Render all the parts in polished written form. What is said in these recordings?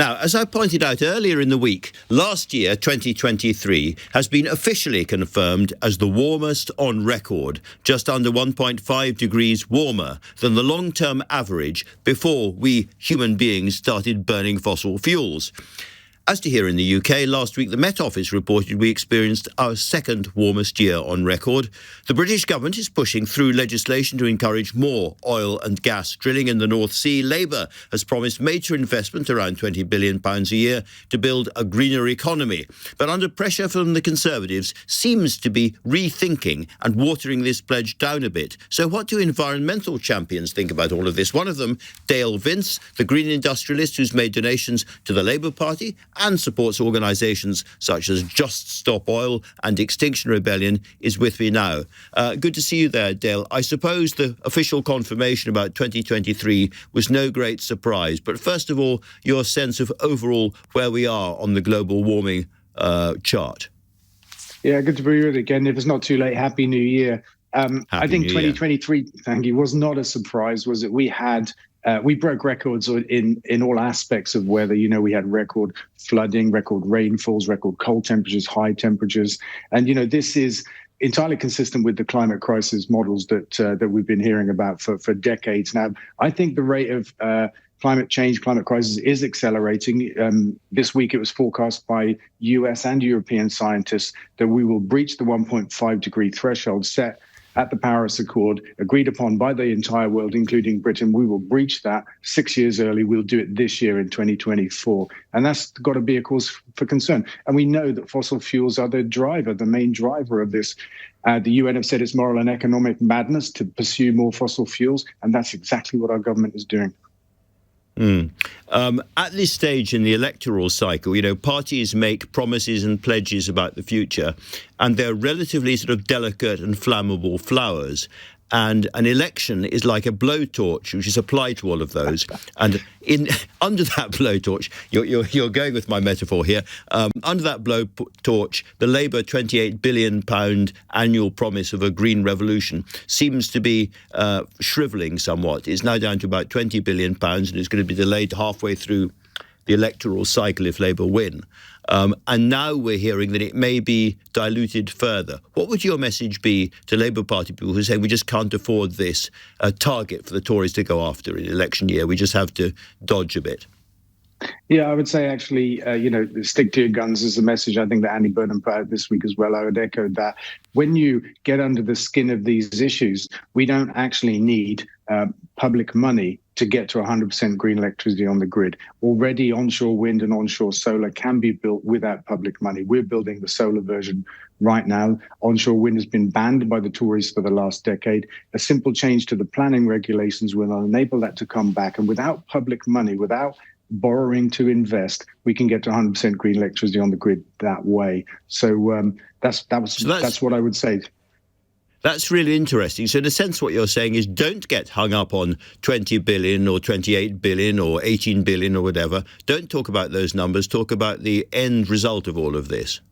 Now, as I pointed out earlier in the week, last year, 2023, has been officially confirmed as the warmest on record, just under 1.5 degrees warmer than the long-term average before we human beings started burning fossil fuels. As to here in the UK, last week the Met Office reported we experienced our second warmest year on record. The British government is pushing through legislation to encourage more oil and gas drilling in the North Sea. Labour has promised major investment, around £20 billion a year, to build a greener economy. But under pressure from the Conservatives, seems to be rethinking and watering this pledge down a bit. So what do environmental champions think about all of this? One of them, Dale Vince, the green industrialist who's made donations to the Labour Party and supports organisations such as Just Stop Oil and Extinction Rebellion, is with me now. Good to see you there, Dale. I suppose the official confirmation about 2023 was no great surprise, but first of all, your sense of overall where we are on the global warming chart. Yeah, good to be with you again. If it's not too late, Happy New Year. I think 2023, thank you, was not a surprise, was it? We broke records in all aspects of weather. You know, we had record flooding, record rainfalls, record cold temperatures, high temperatures. And, you know, this is entirely consistent with the climate crisis models that we've been hearing about for decades now. I think the rate of climate change, climate crisis is accelerating. This week, it was forecast by US and European scientists that we will breach the 1.5 degree threshold set at the Paris Accord, agreed upon by the entire world, including Britain. We will breach that 6 years early. We'll do it this year in 2024. And that's got to be a cause for concern. And we know that fossil fuels are the main driver of this. The UN have said it's moral and economic madness to pursue more fossil fuels. And that's exactly what our government is doing. At this stage in the electoral cycle, you know, parties make promises and pledges about the future, and they're relatively sort of delicate and flammable flowers. And an election is like a blowtorch, which is applied to all of those. And under that blowtorch, you're going with my metaphor here. Under that blowtorch, the Labour £28 billion annual promise of a green revolution seems to be shrivelling somewhat. It's now down to about £20 billion, and it's going to be delayed halfway through the electoral cycle if Labour win. And now we're hearing that it may be diluted further. What would your message be to Labour Party people who are saying we just can't afford this target for the Tories to go after in election year? We just have to dodge a bit. Yeah, I would say actually, stick to your guns is the message I think that Andy Burnham put out this week as well. I would echo that. When you get under the skin of these issues, we don't actually need public money to get to 100% green electricity on the grid. Already onshore wind and onshore solar can be built without public money. We're building the solar version right now. Onshore wind has been banned by the Tories for the last decade. A simple change to the planning regulations will enable that to come back. And without public money, without borrowing to invest, we can get to 100% green electricity on the grid that way. So that's what I would say. That's really interesting. So in a sense, what you're saying is don't get hung up on 20 billion or 28 billion or 18 billion or whatever. Don't talk about those numbers. Talk about the end result of all of this.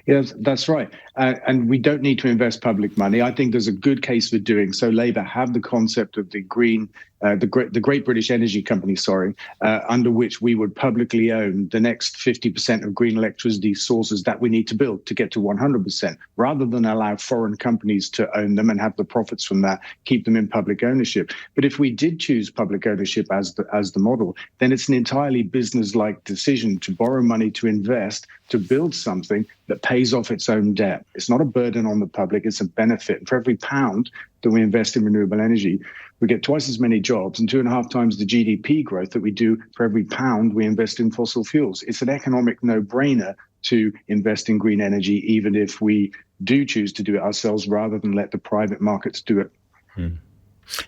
Yes, that's right. And we don't need to invest public money. I think there's a good case for doing so. Labour have the concept of the Great British Energy Company, under which we would publicly own the next 50% of green electricity sources that we need to build to get to 100%, rather than allow foreign companies to own them and have the profits from that, keep them in public ownership. But if we did choose public ownership as the model, then it's an entirely business-like decision to borrow money to invest, to build something that pays off its own debt. It's not a burden on the public, it's a benefit. For every pound that we invest in renewable energy, we get twice as many jobs and 2.5 times the GDP growth that we do for every pound we invest in fossil fuels. It's an economic no-brainer to invest in green energy, even if we do choose to do it ourselves rather than let the private markets do it.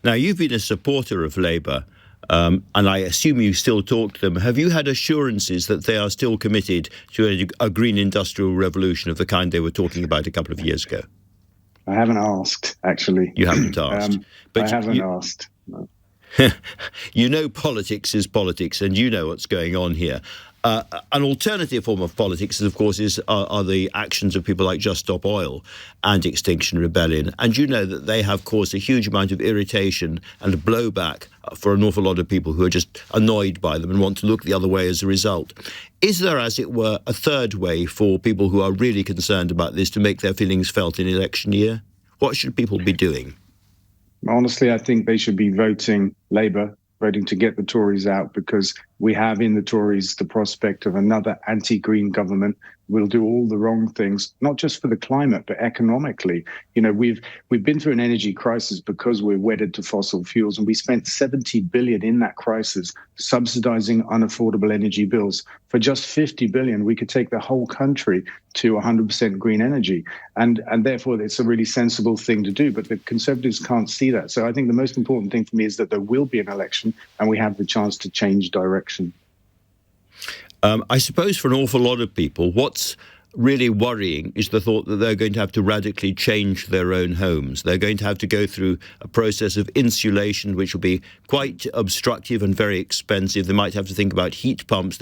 Now, you've been a supporter of Labour, and I assume you still talk to them. Have you had assurances that they are still committed to a green industrial revolution of the kind they were talking about a couple of years ago? I haven't asked, actually. You haven't asked? But I haven't asked. No. You know politics is politics, and you know what's going on here. An alternative form of politics, of course, are the actions of people like Just Stop Oil and Extinction Rebellion. And you know that they have caused a huge amount of irritation and blowback for an awful lot of people who are just annoyed by them and want to look the other way as a result. Is there, as it were, a third way for people who are really concerned about this to make their feelings felt in election year? What should people be doing? Honestly, I think they should be voting Labour, voting to get the Tories out, because we have in the Tories the prospect of another anti-green government. Will do all the wrong things, not just for the climate, but economically. You know, we've been through an energy crisis because we're wedded to fossil fuels, and we spent 70 billion in that crisis subsidizing unaffordable energy bills. For just 50 billion, we could take the whole country to 100% green energy. And therefore, it's a really sensible thing to do. But the Conservatives can't see that. So I think the most important thing for me is that there will be an election and we have the chance to change direction. I suppose for an awful lot of people, what's really worrying is the thought that they're going to have to radically change their own homes. They're going to have to go through a process of insulation, which will be quite obstructive and very expensive. They might have to think about heat pumps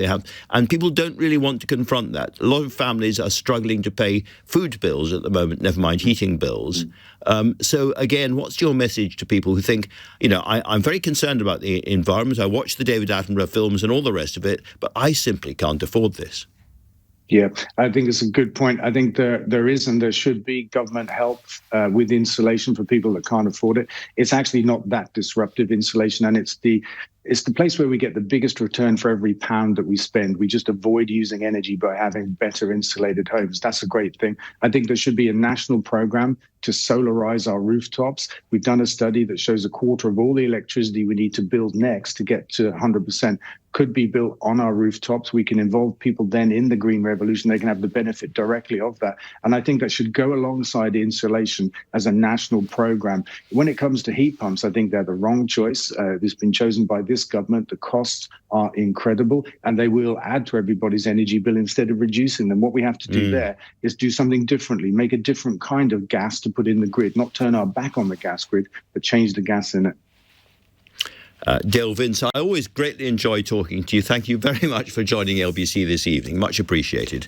and people don't really want to confront that. A lot of families are struggling to pay food bills at the moment, never mind heating bills. So again, what's your message to people who think, you know, I'm very concerned about the environment. I watch the David Attenborough films and all the rest of it, but I simply can't afford this. Yeah, I think it's a good point. I think there is and there should be government help with insulation for people that can't afford it. It's actually not that disruptive, insulation, and it's the place where we get the biggest return for every pound that we spend. We just avoid using energy by having better insulated homes. That's a great thing. I think there should be a national program to solarize our rooftops. We've done a study that shows a quarter of all the electricity we need to build next to get to 100% could be built on our rooftops. We can involve people then in the green revolution. They can have the benefit directly of that. And I think that should go alongside insulation as a national program. When it comes to heat pumps, I think they're the wrong choice. It's been chosen by this government. The costs are incredible and they will add to everybody's energy bill instead of reducing them. What we have to do there is do something differently, make a different kind of gas to put in the grid, not turn our back on the gas grid, but change the gas in it. Dale Vince, I always greatly enjoy talking to you. Thank you very much for joining LBC this evening. Much appreciated.